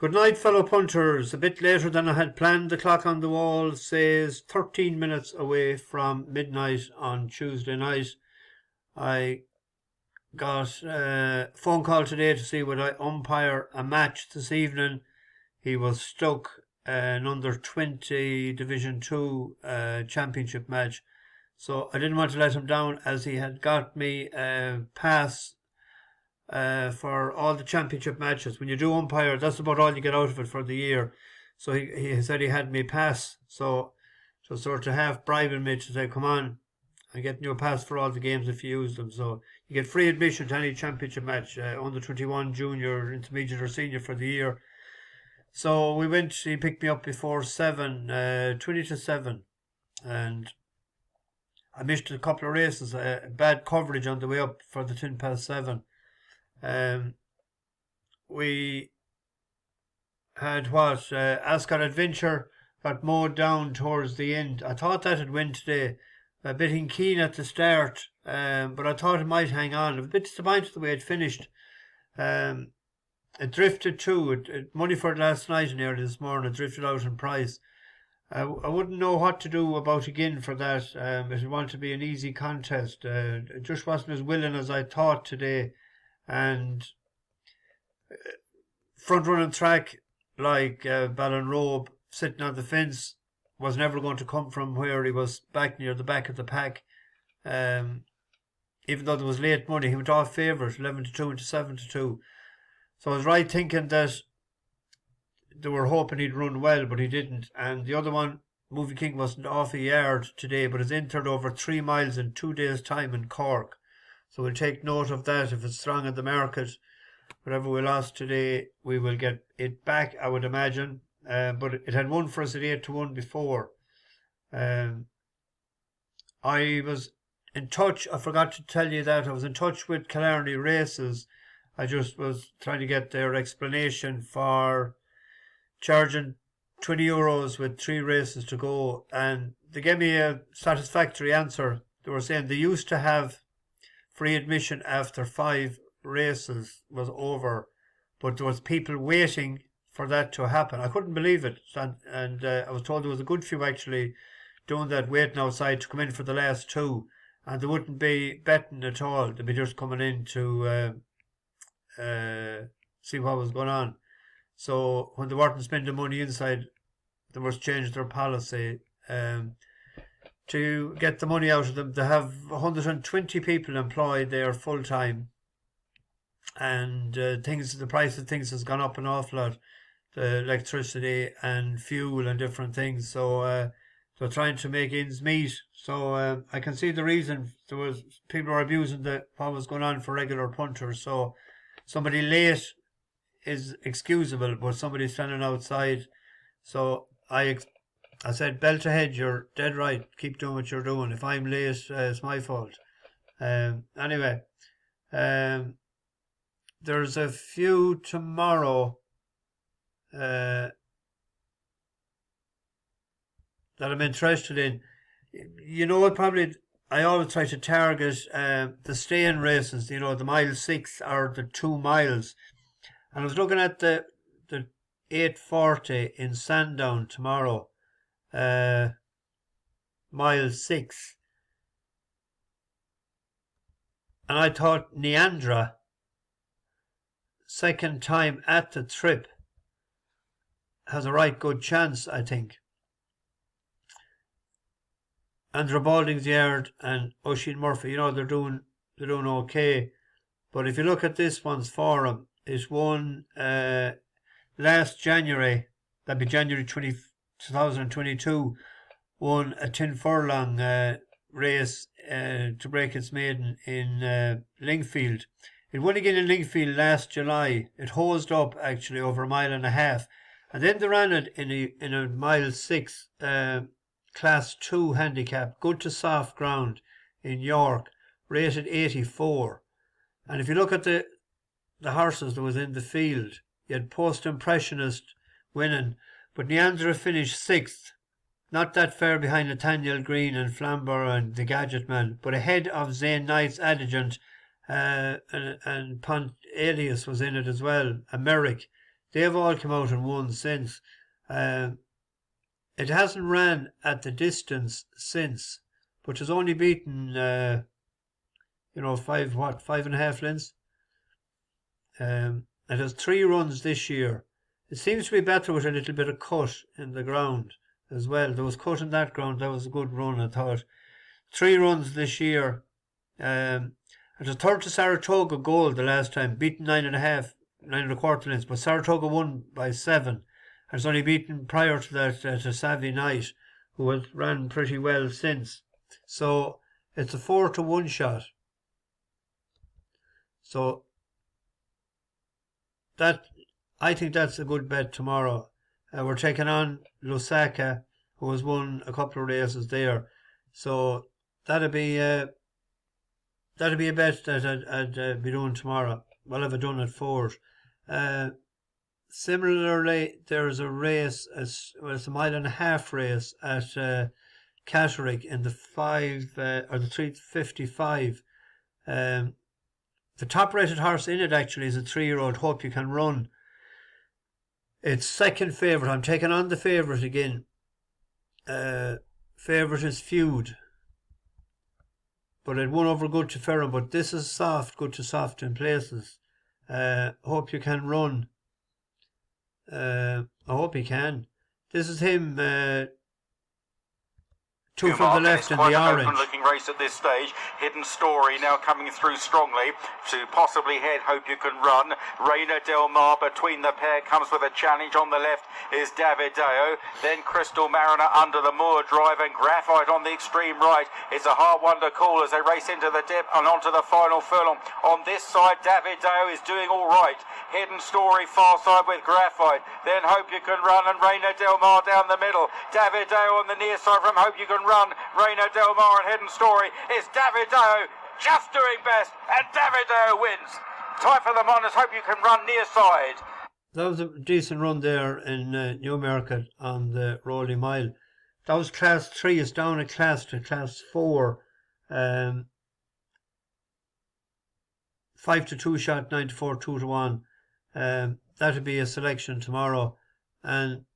Good night, fellow punters. A bit later than I had planned. The clock on the wall says 13 minutes away from midnight on Tuesday night. I got a phone call today to see would I umpire a match this evening. He was stuck an under 20 Division 2 championship match. So I didn't want to let him down, as he had got me a pass for all the championship matches. When you do umpire, that's about all you get out of it for the year. So he said he had me pass. So sort of half bribing me to say, come on, I'm getting you a pass for all the games if you use them. So you get free admission to any championship match, under 21, junior, intermediate or senior for the year. So we went, he picked me up before 7, 20 to 7. And I missed a couple of races, bad coverage on the way up for the 10 past 7. We had Ascot Adventure got mowed down towards the end. I thought that had win today. A bit in keen at the start, but I thought it might hang on. I was a bit disappointed the way it finished. It drifted too. Money for it last night and early this morning. It drifted out in price. I wouldn't know what to do about again for that. It wanted to be an easy contest. It just wasn't as willing as I thought today. And front running track like Ballinrobe sitting on the fence was never going to come from where he was back near the back of the pack. Even though there was late money, he went off favourite, 11 to 2 into 7 to 2. So I was right thinking that they were hoping he'd run well, but he didn't. And the other one, Movie King, wasn't off a yard today, but is entered over 3 miles in 2 days' time in Cork. So we'll take note of that. If it's strong in the market, whatever we lost today, we will get it back, I would imagine. But it had won for us at 8 to 1 before. I was in touch, I forgot to tell you that, I was in touch with Killarney Races. I just was trying to get their explanation for charging €20 with 3 races to go. And they gave me a satisfactory answer. They were saying they used to have free admission after 5 races was over, but there was people waiting for that to happen. I couldn't believe it, and I was told there was a good few actually doing that, waiting outside to come in for the last 2, and they wouldn't be betting at all. They'd be just coming in to see what was going on. So when they weren't spending money inside, they must change their policy to get the money out of them. They have 120 people employed there full time, and the price of things has gone up an awful lot, the electricity and fuel and different things. So they're trying to make ends meet. So I can see the reason. There was people were abusing what was going on for regular punters. So somebody late is excusable, but somebody standing outside. So I said, belt ahead, you're dead right. Keep doing what you're doing. If I'm late, it's my fault. Anyway, there's a few tomorrow that I'm interested in. You know what, probably I always try to target the stay-in races, the mile 6 or the 2 miles. And I was looking at the 8:40 in Sandown tomorrow. Mile 6, and I thought Neandra, second time at the trip, has a right good chance, I think. Andrew Balding's yard and Oisin Murphy, they're doing okay. But if you look at this one's form, it won last January, that'd be January 2022, won a 10 furlong race to break its maiden in Lingfield. It won again in Lingfield last July. It hosed up actually over 1.5 miles, and then they ran it in a mile 6 class 2 handicap, good to soft ground in York, rated 84. And if you look at the horses that was in the field, you had Post Impressionist winning, but Neandra finished 6th, not that far behind Nathaniel Green and Flamborough and the Gadget Man, but ahead of Zane Knight's Adjudant, and Pont Alias was in it as well, a Merrick. They've all come out and won since. It hasn't ran at the distance since, but has only beaten, 5.5 lengths. It has 3 runs this year. It seems to be better with a little bit of cut in the ground as well. There was cut in that ground. That was a good run, I thought. 3 runs this year. It was third to Saratoga Gold the last time, beaten 9.25 lengths, but Saratoga won by 7. And it's only beaten prior to that to Savvy Knight, who has ran pretty well since. So it's a 4-1 shot. So I think that's a good bet tomorrow. We're taking on Lusaka, who has won a couple of races there. So that'd be a bet that I'd be doing tomorrow. Well, I've done at 4. Similarly, there's a race, it's a 1.5 mile race at Catterick in the 355. The top rated horse in it actually is a 3-year-old, Hope You Can Run. It's second favourite. I'm taking on the favourite again. Favourite is Feud. But it won over Good to Ferrum. But this is soft, good to soft in places. Hope You Can Run. I hope he can. This is him. 2 from the left in the orange. Open-looking race at this stage. Hidden Story now coming through strongly to possibly head Hope You Can Run. Reina Del Mar between the pair comes with a challenge. On the left is Davideo. Then Crystal Mariner under the Moor Drive, and Graphite on the extreme right. It's a hard one to call as they race into the dip and onto the final furlong. On this side, Davideo is doing all right. Hidden Story far side with Graphite. Then Hope You Can Run and Reina Del Mar down the middle. Davideo on the near side from Hope You Can Run. Reina Del Mar and Hidden Story is Davideo just doing best, and Davideo wins. Time for them on as Hope You Can Run near side. That was a decent run there in Newmarket on the Rolling Mile. That was class 3. It's down a class to class 4. 5-2 shot, 9-4, 2-1. That'll be a selection tomorrow. And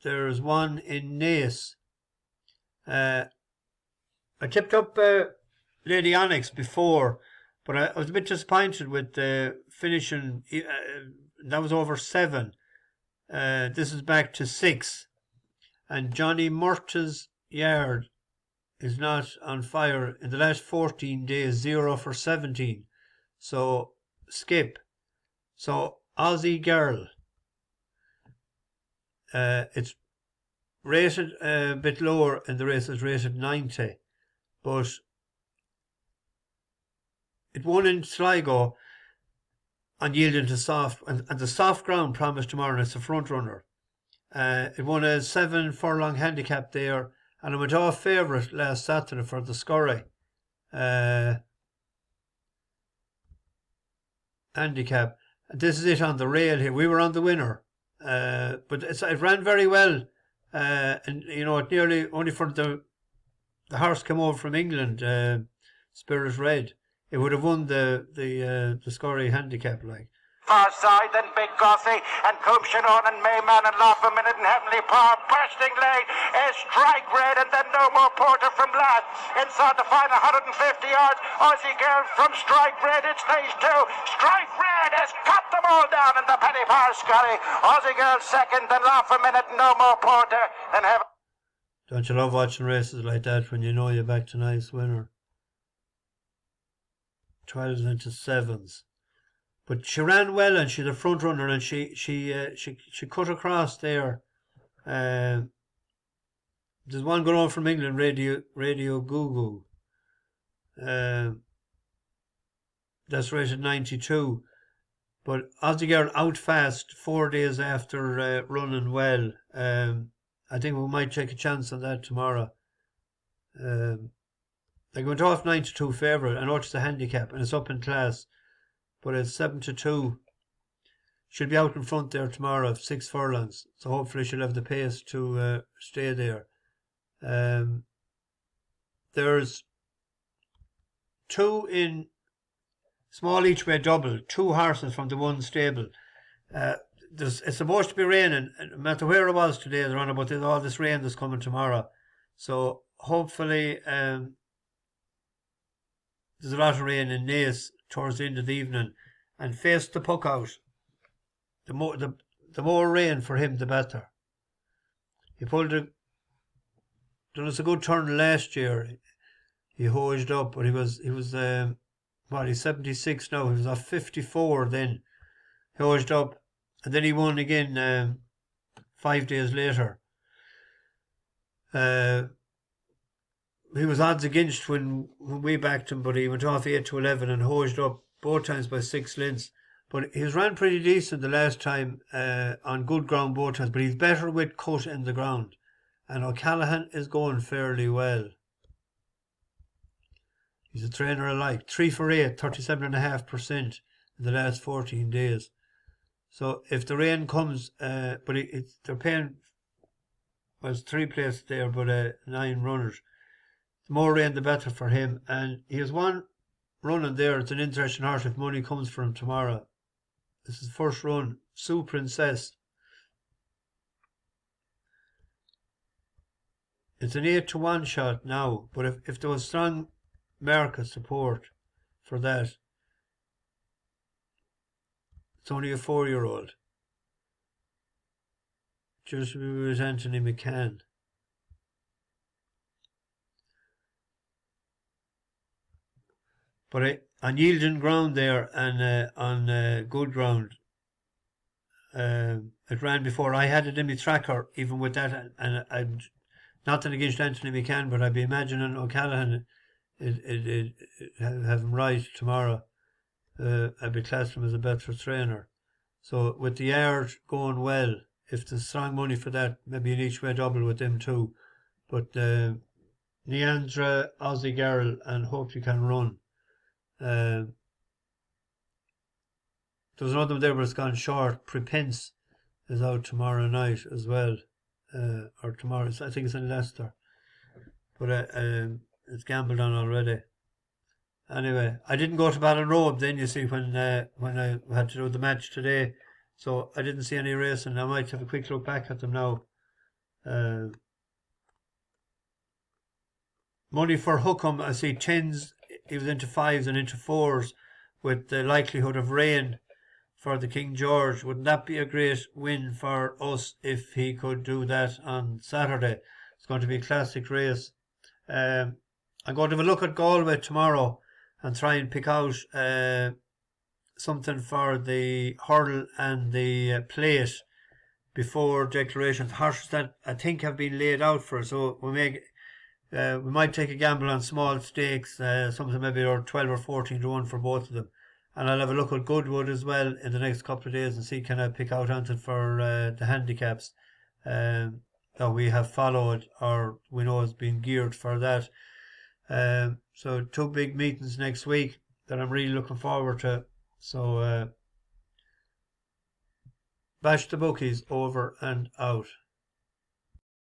there's one in Naas. I tipped up Lady Onyx before, but I was a bit disappointed with the finishing. That was over 7. This is back to 6. And Johnny Murtagh's yard is not on fire. In the last 14 days, 0 for 17. So, skip. So, Aussie Girl. It's rated a bit lower in the race. It's rated 90. But it won in Sligo on yielding to soft. And the soft ground promised tomorrow, and it's a front runner. It won a 7 furlong handicap there. And it went off favourite last Saturday for the Scurry handicap. This is it on the rail here. We were on the winner. But it ran very well. And it nearly only for the horse came over from England, Spirit Red. It would have won the Scurry handicap like. Far side, then Big Gossy and Cumshanon and Mayman and Laugh a Minute and Heavenly Power. Bursting late is Strike Red, and then No More Porter from last. Inside the final 150 yards, Aussie Girl from Strike Red. It's stage 2. Strike Red has cut them all down in the Penny Power Scurry. Aussie Girl second, then Laugh a Minute, No More Porter, and Heaven. Don't you love watching races like that when you know you're back to nice winner? 12s into 7s. But she ran well, and she's a front runner, and she cut across there. There's one going on from England, Radio Goo. That's rated 92. But Aussie Girl out fast 4 days after running well. I think we might take a chance on that tomorrow. They went off 9-2 favourite. I know it's the handicap, and it's up in class. But it's 7-2. She'll be out in front there tomorrow, 6 furlongs. So hopefully she'll have the pace to stay there. There's 2 in small each way double, 2 horses from the one stable. it's supposed to be raining. No matter where it was today, they're on about all this rain that's coming tomorrow. So hopefully, there's a lot of rain in Naas towards the end of the evening, and Facethepuckout. The more rain for him, the better. He done us a good turn last year. He hosed up, but he was he's 76 now. He was off 54 then. He hosed up, and then he won again 5 days later. He was odds against when we backed him, but he went off 8-11 and hosed up both times by 6 lengths. But he's ran pretty decent the last time on good ground both times, but he's better with cut in the ground. And O'Callaghan is going fairly well. He's a trainer alike. 3 for 8, 37.5% in the last 14 days. So if the rain comes, but they're paying, well, it's 3 places there, but 9 runners. The more rain, the better for him. And he has one running there. It's an interesting horse if money comes for him tomorrow. This is the first run. Sioux Princess. It's an 8-1 shot now, but if there was strong market support for that, it's only a 4-year-old. Just with Anthony McCann. But on yielding ground there and on good ground, it ran before. I had it in my tracker, even with that, and I'd nothing against Anthony McCann, but I'd be imagining O'Callaghan have him right tomorrow. I'd be classing him as a better trainer. So with the yard going well, if there's strong money for that, maybe an each way double with them too. But Neandra, Aussie girl, and Hope You Can Run. There's another one there, but it's gone short. Prepense is out tomorrow night as well, or tomorrow. I think it's in Leicester, but it's gambled on already. Anyway, I didn't go to Ballinrobe then. You see, when I had to do the match today, so I didn't see any racing. I might have a quick look back at them now. Money for Hookham, I see 10s. He was into 5s and into 4s with the likelihood of rain for the King George. Wouldn't that be a great win for us if he could do that on Saturday? It's going to be a classic race. I'm going to have a look at Galway tomorrow and try and pick out something for the hurdle and the plate before declarations. Horses that I think have been laid out for us. So we might take a gamble on small stakes, something maybe or 12 or 14 to 1 for both of them. And I'll have a look at Goodwood as well in the next couple of days and see can I pick out anything for the handicaps that we have followed or we know has been geared for that. So 2 big meetings next week that I'm really looking forward to. So bash the bookies, over and out.